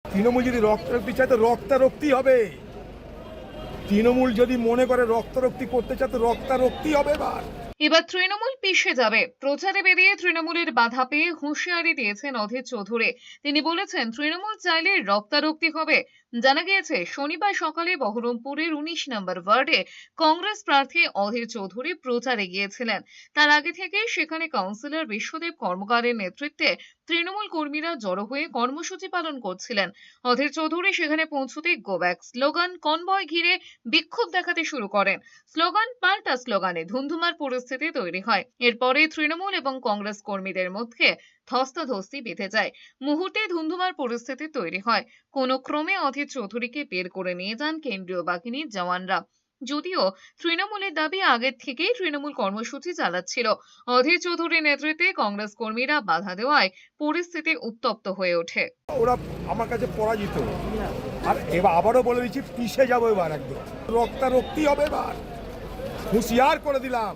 তৃণমূল যদি রক্তারক্তি চায় তো রক্তারক্তি হবে। তৃণমূল যদি মনে করে রক্তারক্তি করতে চায় তো রক্তারক্তি হবে। এবার তৃণমূল পিষে যাবে। প্রচারে বেরিয়ে তৃণমূলের বাধা পেয়ে হুঁশিয়ারি দিয়েছেন অধীর চৌধুরী। তিনি বলেছেন, তৃণমূল চাইলে রক্তারক্তি হবে। জানা গিয়েছে, শনিবার সকালে বহরমপুরের 19 নম্বর ওয়ার্ডে কংগ্রেস প্রার্থী অধীর চৌধুরী প্রচারে গিয়েছিলেন। তার আগে থেকেই সেখানে কাউন্সিলর বিশ্বদেব কর্মকারের নেতৃত্বে তৃণমূল কর্মীরা জড়ো হয়ে কর্মসূচি পালন করছিলেন। অধীর চৌধুরী সেখানে পৌঁছতেই গো ব্যাক স্লোগান কনভয় ঘিরে বিক্ষোভ দেখাতে শুরু করেন। স্লোগান পাল্টা স্লোগানে ধুন্ধুমার পরিস্থিতি তৈরি হয়। এরপরে তৃণমূল এবং কংগ্রেস কর্মীদের মধ্যে ধস্তাধস্তি বেঁধে যায়। মুহূর্তে ধুন্ধুমার পরিস্থিতি তৈরি হয়। কোনো ক্রমে অধীর চৌধুরীকে বের করে নিয়ে যান কেন্দ্রীয় বাহিনীর জওয়ানরা। যদিও তৃণমূলের দাবি আগের থেকেই তৃণমূল কর্মসূচি চালাচ্ছিল। অধীর চৌধুরীর নেতৃত্বে কংগ্রেস কর্মীরা বাধা দেওয়ায় পরিস্থিতি উত্তপ্ত হয়ে ওঠে। ওরা আমার কাছে পরাজিত, আর এবার আবারও বলে দিচ্ছি, পিষে যাবো এবার, একদম রক্তারক্তি হবে। এবার হুঁশিয়ার করে দিলাম।